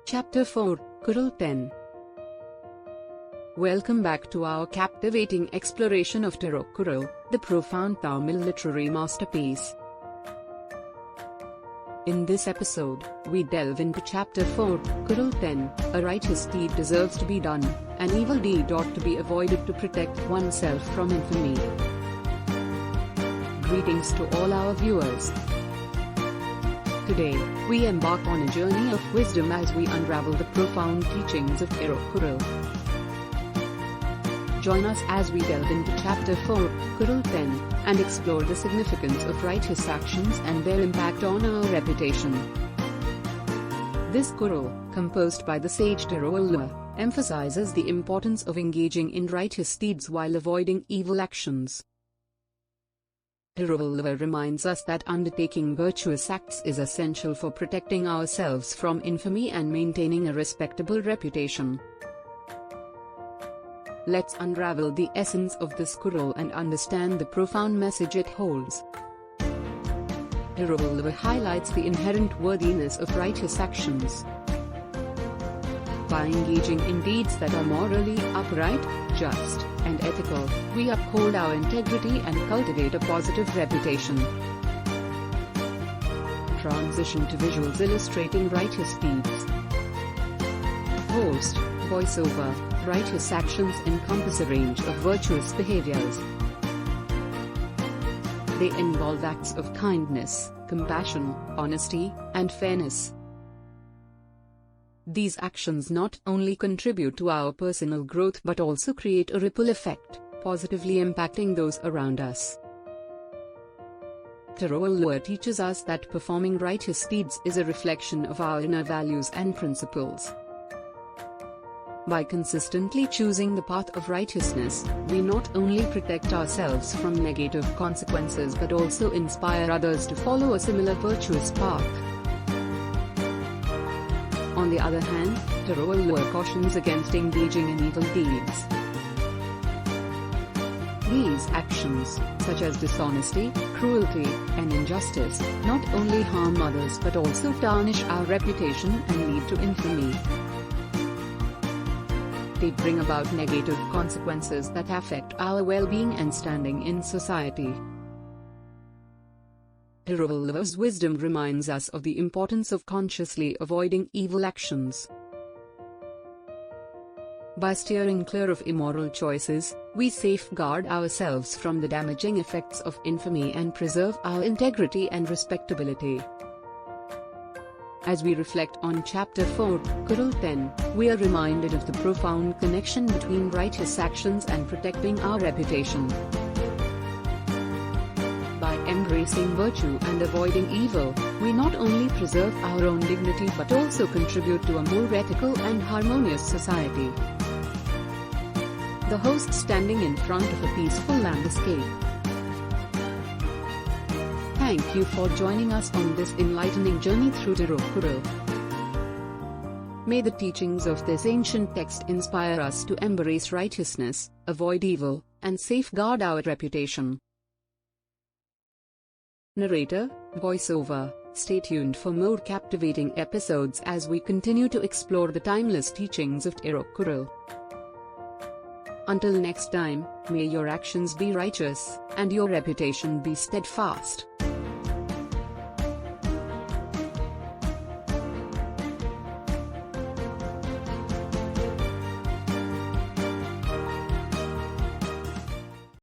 Chapter 4, Kural 10. Welcome back to our captivating exploration of Thirukkural, the profound Tamil literary masterpiece. In this episode, we delve into Chapter 4, Kural 10, a righteous deed deserves to be done, an evil deed ought to be avoided to protect oneself from infamy. Greetings to all our viewers. Today, we embark on a journey of wisdom as we unravel the profound teachings of Thirukkural. Join us as we delve into Chapter 4, Kural 10, and explore the significance of righteous actions and their impact on our reputation. This Kural, composed by the sage Thirukkural, emphasizes the importance of engaging in righteous deeds while avoiding evil actions. Thirukkural reminds us that undertaking virtuous acts is essential for protecting ourselves from infamy and maintaining a respectable reputation. Let's unravel the essence of this Kural and understand the profound message it holds. Thirukkural highlights the inherent worthiness of righteous actions. By engaging in deeds that are morally upright, just, and ethical, we uphold our integrity and cultivate a positive reputation. Transition to visuals illustrating righteous deeds. Host, voiceover. Righteous actions encompass a range of virtuous behaviors. They involve acts of kindness, compassion, honesty, and fairness. These actions not only contribute to our personal growth but also create a ripple effect, positively impacting those around us. Thirukkural teaches us that performing righteous deeds is a reflection of our inner values and principles. By consistently choosing the path of righteousness, we not only protect ourselves from negative consequences but also inspire others to follow a similar virtuous path. On the other hand, Thirukkural cautions against engaging in evil deeds. These actions, such as dishonesty, cruelty, and injustice, not only harm others but also tarnish our reputation and lead to infamy. They bring about negative consequences that affect our well-being and standing in society. Thirukkural's wisdom reminds us of the importance of consciously avoiding evil actions. By steering clear of immoral choices, we safeguard ourselves from the damaging effects of infamy and preserve our integrity and respectability. As we reflect on Chapter 4, Kural 10, we are reminded of the profound connection between righteous actions and protecting our reputation. By embracing virtue and avoiding evil, we not only preserve our own dignity but also contribute to a more ethical and harmonious society. The host standing in front of a peaceful landscape. Thank you for joining us on this enlightening journey through Thirukkural. May the teachings of this ancient text inspire us to embrace righteousness, avoid evil, and safeguard our reputation. Narrator, voiceover. Stay tuned for more captivating episodes as we continue to explore the timeless teachings of Thirukkural. Until next time, may your actions be righteous, and your reputation be steadfast.